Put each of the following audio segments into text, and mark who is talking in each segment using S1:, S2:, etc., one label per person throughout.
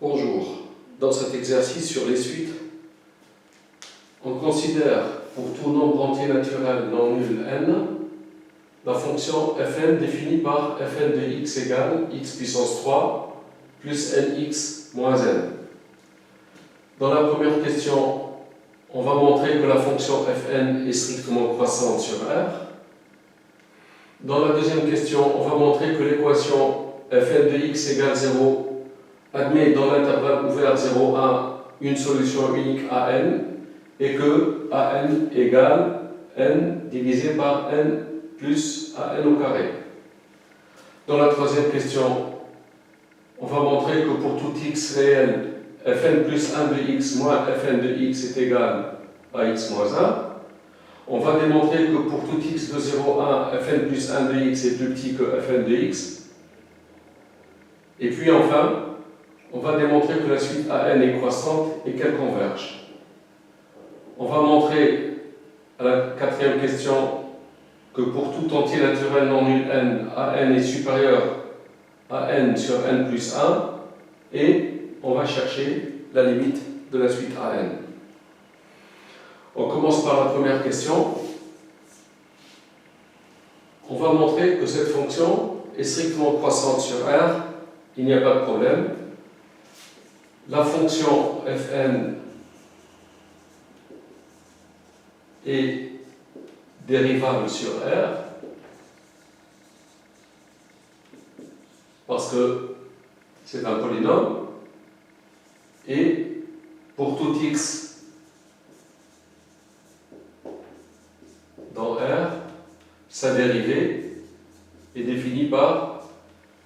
S1: Bonjour. Dans cet exercice sur les suites, on considère pour tout nombre entier naturel non nul n la fonction fn définie par fn de x égale x puissance 3 plus nx moins n. Dans la première question, on va montrer que la fonction fn est strictement croissante sur R. Dans la deuxième question, on va montrer que l'équation fn de x égale 0 admet dans l'intervalle ouvert 0,1 une solution unique à n et que an égale n divisé par n plus an au carré. Dans la troisième question, on va montrer que pour tout x réel, fn plus 1 de x moins fn de x est égal à x moins 1. On va démontrer que pour tout x de 0,1, fn plus 1 de x est plus petit que fn de x. Et puis enfin, on va démontrer que la suite an est croissante et qu'elle converge. On va montrer à la quatrième question que pour tout entier naturel non nul n, an est supérieur à n sur n plus 1 et on va chercher la limite de la suite an. On commence par la première question. On va montrer que cette fonction est strictement croissante sur R, il n'y a pas de problème. La fonction fn est dérivable sur R parce que c'est un polynôme et pour tout x dans R, sa dérivée est définie par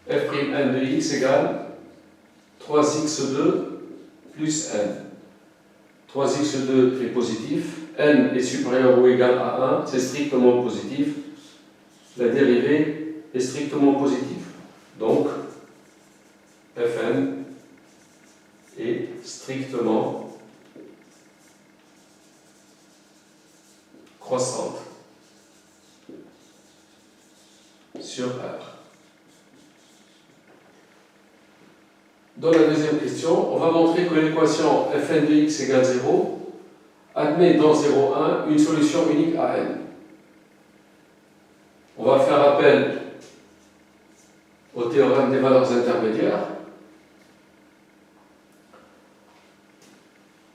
S1: f'n de x égale 3x2 plus n. 3x2 est positif, n est supérieur ou égal à 1, c'est strictement positif, la dérivée est strictement positive. Donc, fn est strictement croissante sur R. Dans la deuxième question, on va montrer que l'équation fn de x égale 0 admet dans 0,1 une solution unique à n. On va faire appel au théorème des valeurs intermédiaires.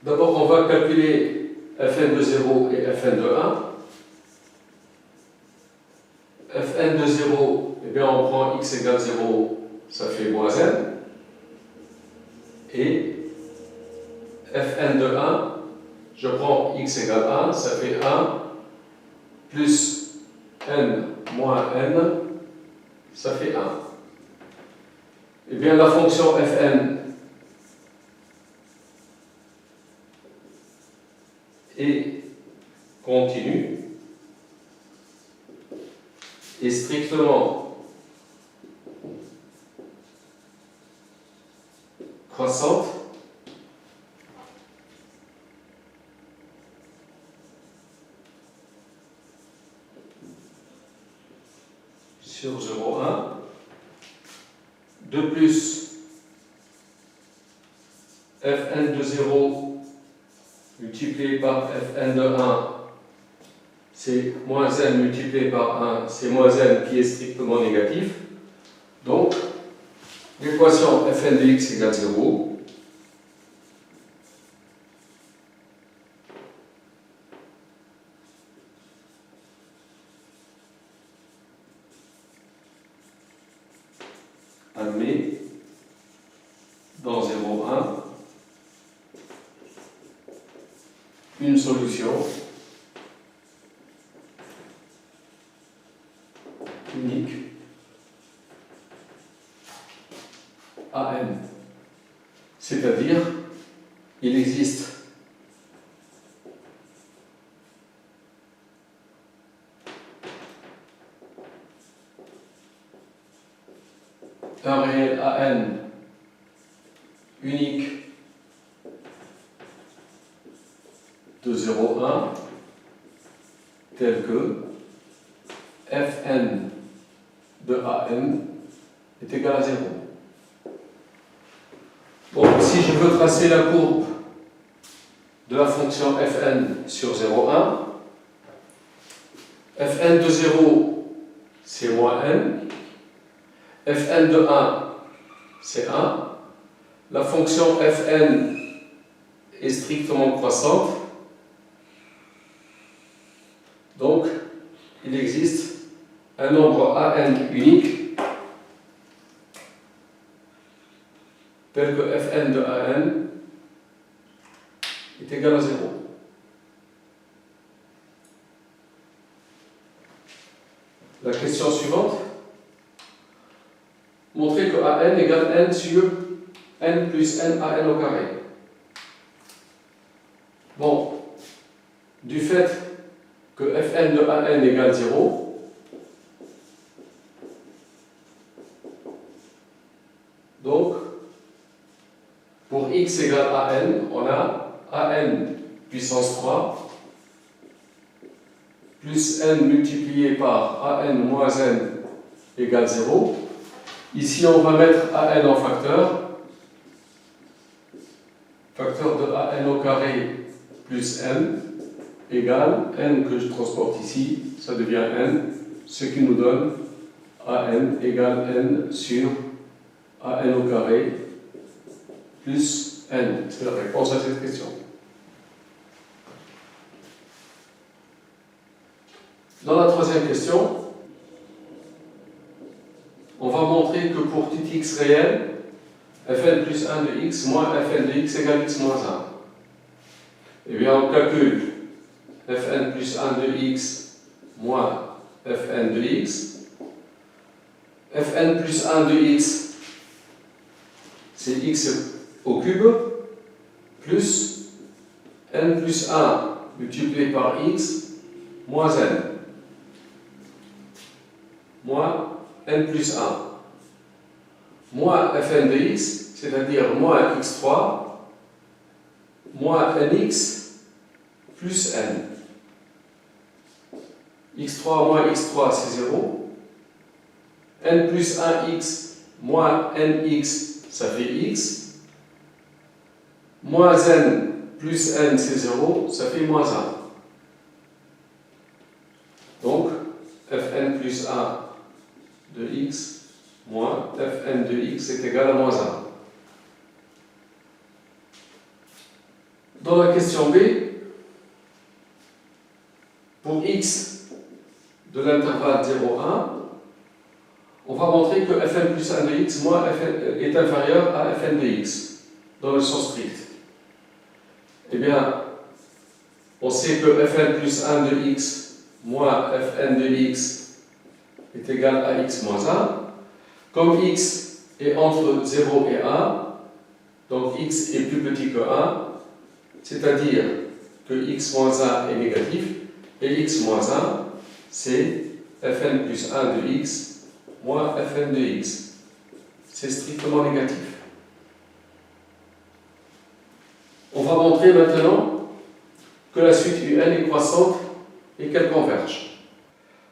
S1: D'abord, on va calculer fn de 0 et fn de 1. Fn de 0, eh bien, on prend x égale 0, ça fait moins n. Et fn de 1, je prends x égale 1, ça fait 1, plus n moins n, ça fait 1. Eh bien, la fonction fn est continue et strictement croissante sur 0,1. De plus, fn de 0 multiplié par fn de 1, c'est moins n multiplié par 1, c'est moins n qui est strictement négatif. Donc, l'équation fn de x égale 0. Admet dans 0,1 une solution unique à n. C'est-à-dire, il existe un réel an unique de 0,1 tel que fn de an est égal à 0. Bon, si je veux tracer la courbe de la fonction fn sur 0, 1, fn de 0, c'est moins n, fn de 1, c'est 1, la fonction fn est strictement croissante, donc il existe un nombre an unique tel que fn de an est égal à 0. La question suivante, montrer que an égale n sur n plus n an au carré. Bon, du fait que fn de an égale 0, donc pour x égale an, on a an puissance 3 plus n multiplié par an moins n égale 0. Ici, on va mettre an en facteur. Facteur de an au carré plus n égale n que je transporte ici, ça devient n, ce qui nous donne an égale n sur an au carré plus n. C'est la réponse à cette question. Dans la troisième question, on va montrer que pour tout x réel, fn plus 1 de x moins fn de x égale x moins 1. Eh bien, on calcule fn plus 1 de x moins fn de x. Fn plus 1 de x, c'est x au cube, plus n plus 1 multiplié par x moins n. Moins n plus 1. Moins fn de x, c'est-à-dire moins x3, moins nx plus n. x3 moins x3, c'est 0. n plus 1x moins nx, ça fait x. Moins n plus n, c'est 0, ça fait moins 1. Donc, fn plus 1 de x moins fn de x est égal à moins 1. Dans la question B, pour x de l'intervalle 0, 1, on va montrer que fn plus 1 de x moins fn est inférieur à fn de x, dans le sens strict. Eh bien, on sait que fn plus 1 de x moins fn de x est égal à x moins 1. Comme x est entre 0 et 1, donc x est plus petit que 1, c'est-à-dire que x moins 1 est négatif, et x moins 1, c'est fn plus 1 de x moins fn de x. C'est strictement négatif. On va montrer maintenant que la suite un est croissante et qu'elle converge.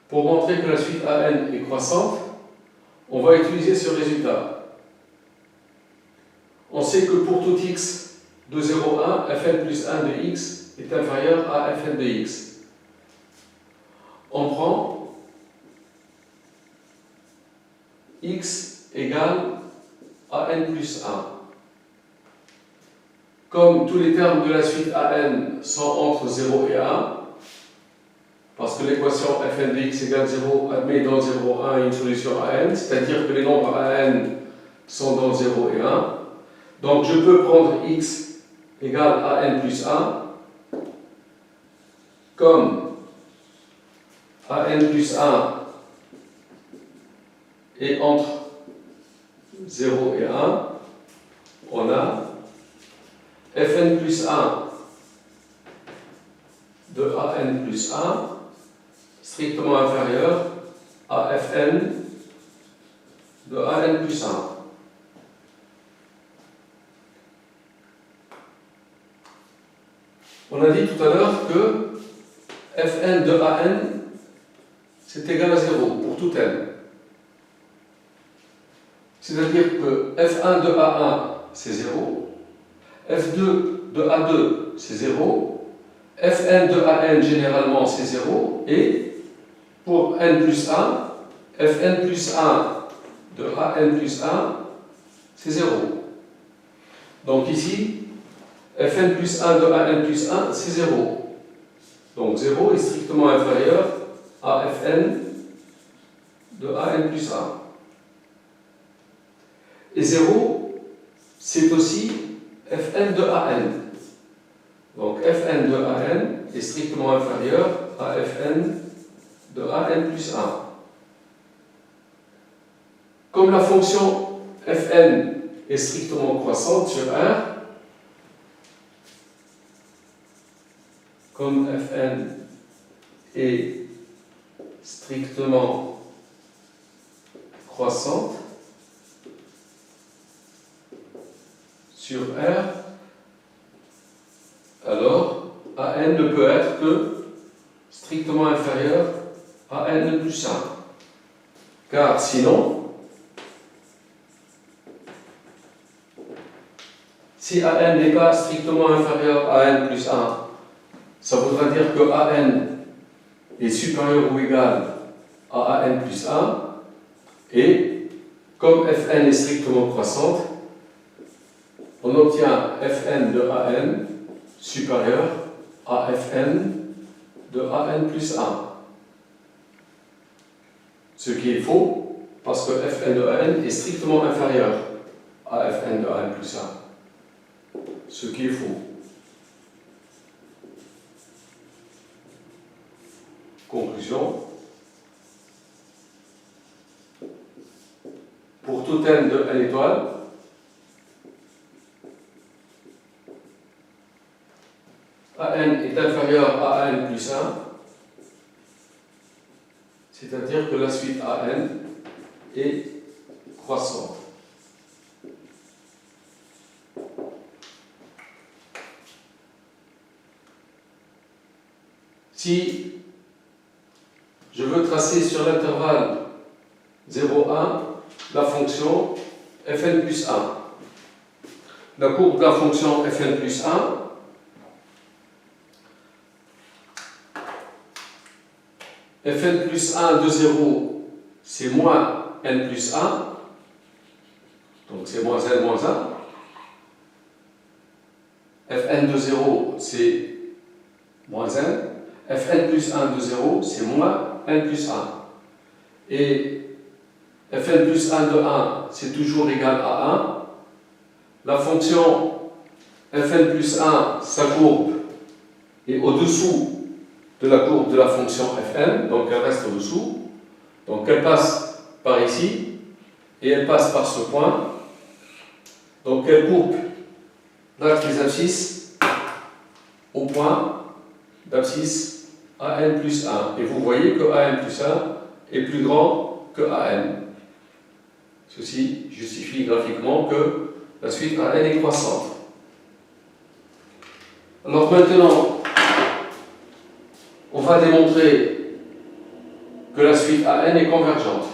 S1: Pour montrer que la suite an est croissante, on va utiliser ce résultat. On sait que pour tout x de 0, 1, fn plus 1 de x est inférieur à fn de x. On prend x égale an plus 1. Comme tous les termes de la suite an sont entre 0 et 1, parce que l'équation fn de x égale 0 admet dans 0, 1 une solution à n, c'est-à-dire que les nombres à n sont dans 0 et 1. Donc je peux prendre x égale à n plus 1 comme an plus 1 est entre 0 et 1, on a fn plus 1 de an plus 1 strictement inférieur à fn de an plus 1. On a dit tout à l'heure que fn de an c'est égal à 0 pour tout n. C'est-à-dire que f1 de a1 c'est 0, F2 de A2, c'est 0. Fn de An, généralement, c'est 0. Et pour n plus 1, Fn plus 1 de An plus 1, c'est 0. Donc ici, Fn plus 1 de An plus 1, c'est 0. Donc 0 est strictement inférieur à Fn de An plus 1. Et 0, c'est aussi Fn de An. Donc Fn de An est strictement inférieur à Fn de An plus 1. Comme la fonction Fn est strictement croissante sur R, comme Fn est strictement croissante sur R, alors An ne peut être que strictement inférieur à n plus 1. Car sinon, si An n'est pas strictement inférieur à n plus 1, ça voudra dire que An est supérieur ou égal à An plus 1, et comme Fn est strictement croissante, on obtient Fn de An supérieur à Fn de An plus 1. Ce qui est faux, parce que Fn de An est strictement inférieur à Fn de An plus 1. Ce qui est faux. Conclusion. Pour tout n de n étoile, An est inférieur à An plus 1, c'est-à-dire que la suite An est croissante. Si je veux tracer sur l'intervalle 0,1 la fonction Fn plus 1, la courbe de la fonction Fn plus 1, Fn plus 1 de 0, c'est moins n plus 1, donc c'est moins n moins 1. Fn de 0, c'est moins n. Fn plus 1 de 0, c'est moins n plus 1. Et Fn plus 1 de 1, c'est toujours égal à 1. La fonction Fn plus 1, sa courbe est au-dessous de la courbe de la fonction Fn, donc elle reste au-dessous. Donc elle passe par ici, et elle passe par ce point. Donc elle coupe l'axe des abscisses au point d'abscisse An plus 1. Et vous voyez que An plus 1 est plus grand que An. Ceci justifie graphiquement que la suite An est croissante. Alors maintenant, on va démontrer que la suite An est convergente.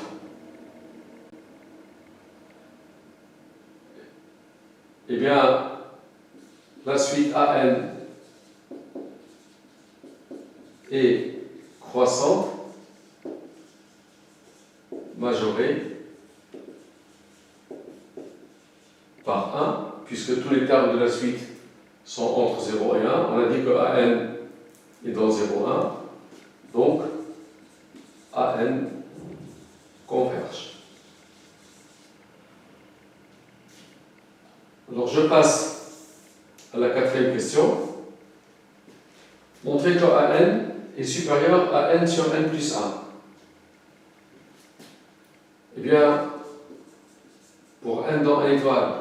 S1: Eh bien, la suite An est croissante, majorée par 1, puisque tous les termes de la suite sont entre 0 et 1. On a dit que An est dans 0, 1. Donc, An converge. Alors, je passe à la quatrième question. Montrer que An est supérieur à n sur n plus 1. Eh bien, pour n dans n étoile,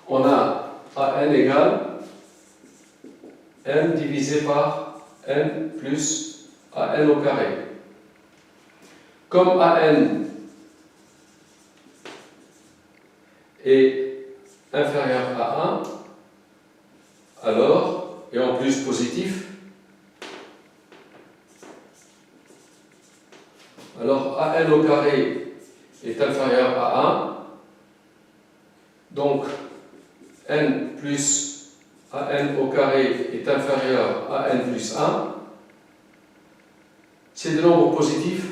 S1: on a An égale n divisé par n plus An au carré. Comme An est inférieur à 1, alors, et en plus positif, alors An au carré est inférieur à 1, donc n plus an au carré est inférieur à n plus 1, c'est des nombres positifs,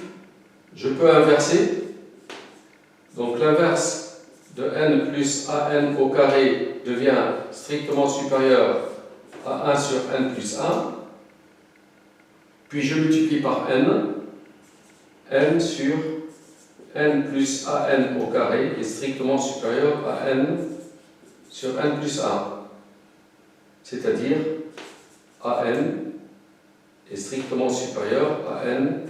S1: je peux inverser. Donc l'inverse de n plus an au carré devient strictement supérieur à 1 sur n plus 1, puis je multiplie par n sur n plus an au carré est strictement supérieur à n sur n plus 1, c'est-à-dire an est strictement supérieur à n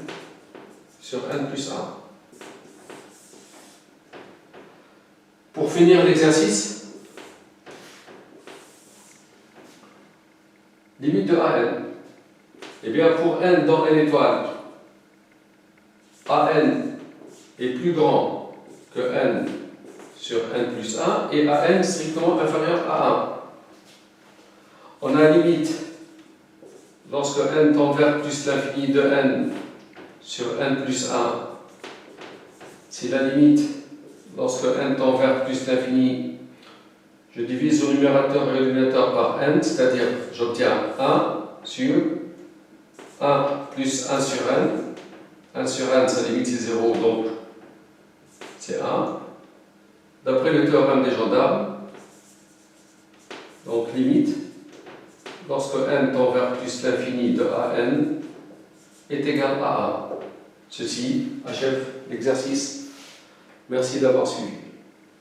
S1: sur n plus 1. Pour finir l'exercice, limite de an. Eh bien, pour n dans n étoile, an est plus grand que n sur n plus 1 et an strictement inférieur à 1. On a limite lorsque n tend vers plus l'infini de n sur n plus 1. C'est la limite lorsque n tend vers plus l'infini. Je divise au numérateur et au dénominateur par n, c'est-à-dire j'obtiens 1 sur 1 plus 1 sur n. 1 sur n, sa limite c'est 0, donc c'est 1. D'après le théorème des gendarmes, donc limite, lorsque n tend vers plus l'infini de an est égal à 1. Ceci achève l'exercice. Merci d'avoir suivi.